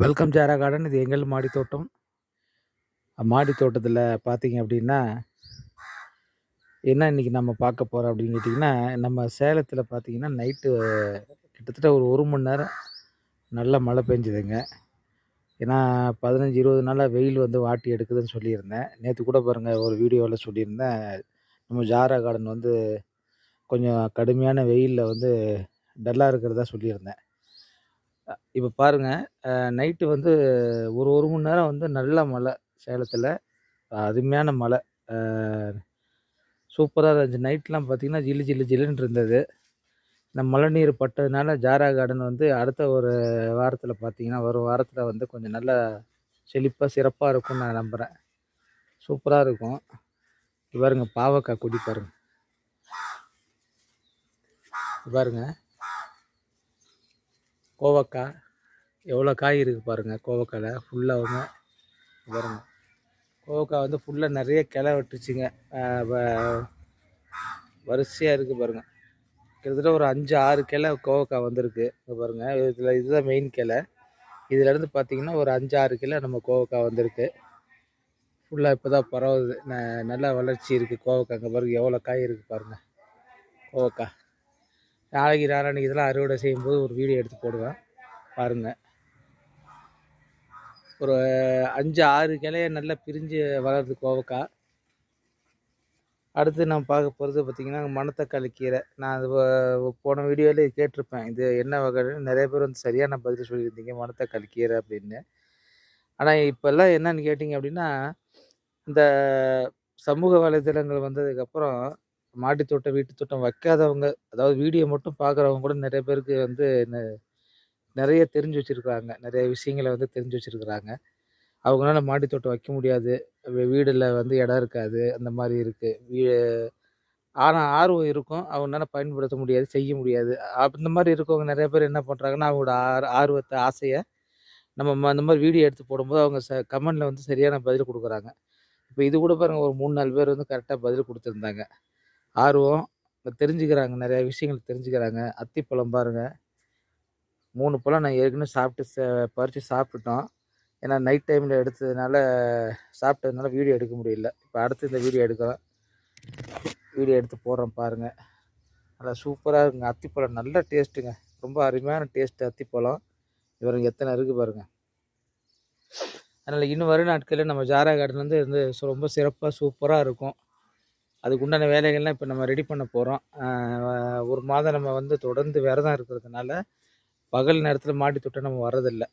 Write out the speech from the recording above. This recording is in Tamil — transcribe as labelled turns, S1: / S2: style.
S1: Welcome ஜாரா garden. இது எங்கள் மாடி தோட்டம். மாடி தோட்டத்தில் பார்த்தீங்க அப்படின்னா, என்ன இன்றைக்கி நம்ம பார்க்க போகிறோம் அப்படின்னு கேட்டிங்கன்னா, நம்ம சேலத்தில் பார்த்தீங்கன்னா நைட்டு கிட்டத்தட்ட ஒரு 1 மணி நேரம் நல்ல மழை பெஞ்சுதுங்க. ஏன்னா 15, 20 நாளாக வெயில் வந்து வாட்டி எடுக்குதுன்னு சொல்லியிருந்தேன். நேற்று கூட பாருங்கள் ஒரு வீடியோவில் சொல்லியிருந்தேன். நம்ம ஜாரா கார்டன் வந்து கொஞ்சம் கடுமையான வெயிலில் வந்து டல்லாக இருக்கிறதா சொல்லியிருந்தேன். இப்போ பாருங்க, நைட்டு வந்து ஒரு 1 மணி நேரம் வந்து நல்ல மழை சேலத்தில. அருமையான மழை. அ சூப்பரா இருந்துச்சு. நைட்லாம் பார்த்தீங்கன்னா, ஜிலு ஜிலு ஜிலுன்னு இருந்தது. இந்த மழை நீர் பட்டதுனால ஜாரா கார்டன் வந்து அடுத்த ஒரு வாரத்தில பார்த்தீங்கன்னா, வரும் வாரத்தில வந்து கொஞ்சம் நல்லா செழிப்பா, சிறப்பா இருக்கும்னு நான் நம்புறேன். சூப்பரா இருக்கும். இங்க பாருங்க பாவக்கா கொடி பாருங்க. இங்க பாருங்க கோவக்கா எவ்வளோ காய் இருக்கு பாருங்க. கோவக்கால ஃபுல்லாவுமே பாருங்க. கோவக்கா வந்து ஃபுல்லா நெறைய கிளை விட்டுருச்சுங்க. வ வரிசையா இருக்கு பாருங்க. கிட்டத்தட்ட ஒரு 5, 6 கிளை கோவக்கா வந்திருக்கு. இங்க பாருங்க. இதுதான் மெயின் கிளை. இதுலேருந்து பார்த்தீங்கன்னா, ஒரு 5, 6 கிளை நம்ம கோவக்கா வந்திருக்கு. ஃபுல்லா இப்போ தான் பரவுது. நல்லா வளர்ச்சி இருக்கு கோவக்கா. இங்க பாருங்க எவ்வளோ காய் இருக்கு பாருங்க. கோவக்கா. நாளைக்கு நாளான்னைக்கு இதெல்லாம் அறுவடை செய்யும்போது ஒரு வீடியோ எடுத்து போடுவேன். பாருங்க. ஒரு 5, 6 கிளைய நல்லா பிரிஞ்சு வளருது கோவக்கா. அடுத்து நான் பார்க்க போகிறது பார்த்தீங்கன்னா, மணத்தக்காளி கீரை. நான் அது போன வீடியோவிலே கேட்டிருப்பேன். இது என்ன வகைன்னு நிறைய பேர் வந்து சரியான பதில் சொல்லியிருந்தீங்க. மணத்தக்காளி கீரை அப்படின்னு. ஆனால் இப்போல்லாம் என்னன்னு கேட்டிங்க அப்படின்னா, இந்த சமூக வலைதளங்கள் வந்ததுக்கப்புறம் மாடி தோட்டம், வீட்டு தோட்டம் வைக்காதவங்க, அதாவது வீடியோ மட்டும் பார்க்குறவங்க கூட நிறைய பேருக்கு வந்து நிறைய தெரிஞ்சு வச்சுருக்குறாங்க. நிறைய விஷயங்கள வந்து தெரிஞ்சு வச்சுருக்குறாங்க. அவங்களால மாடி தோட்டம் வைக்க முடியாது. வீடுல வந்து இடம் இருக்காது. அந்த மாரி இருக்கு. ஆனா ஆர்வம் இருக்கும். அவங்கனால பயன்படுத்த முடியாது, செய்ய முடியாது. இந்த மாரி இருக்கவங்க நெறைய பேர் என்ன பண்றாங்கன்னா, அவங்களோட ஆர்வத்த, ஆசைய நம்ம அந்த மாரி வீடியோ எடுத்து போடும்போது அவங்க கமெண்ட்ல வந்து சரியான பதில் குடுக்குறாங்க. இப்ப இது கூட பாருங்க ஒரு 3, 4 பேர் வந்து கரெக்ட்டா பதில் குடுத்துருந்தாங்க. ஆர்வம் தெரிஞ்சுக்கிறாங்க. நெறைய விஷயங்கள் தெரிஞ்சுக்கிறாங்க. அத்திப்பழம் பாருங்க. 3 பழம் நான் ஏற்கனவே சாப்பிட்டு பறிச்சு சாப்பிட்டுட்டோம். ஏன்னா நைட் டைம்ல எடுத்ததுனால சாப்பிட்டதுனால வீடியோ எடுக்க முடியல. இப்ப அடுத்து இந்த வீடியோ எடுக்கிறோம். வீடியோ எடுத்து போடுறோம் பாருங்க. நல்லா சூப்பரா இருக்குங்க. அத்திப்பழம் நல்ல டேஸ்ட்டுங்க. ரொம்ப அருமையான டேஸ்ட்டு அத்திப்பழம். பாருங்க எத்தனை இருக்கு பாருங்க. அதனால இன்னும் வரும் நாட்கள்ல நம்ம ஜாரா கார்டன் வந்து ரொம்ப சிறப்பா சூப்பரா இருக்கும். அதுக்கு உண்டான வேலைகள்லாம் இப்ப நம்ம ரெடி பண்ண போறோம். 1 மாதம் நம்ம வந்து தொடர்ந்து விரதம் இருக்கிறதுனால, பகல் நேரத்தில மாடி தோட்டம் நம்ம வர்றதில்ல.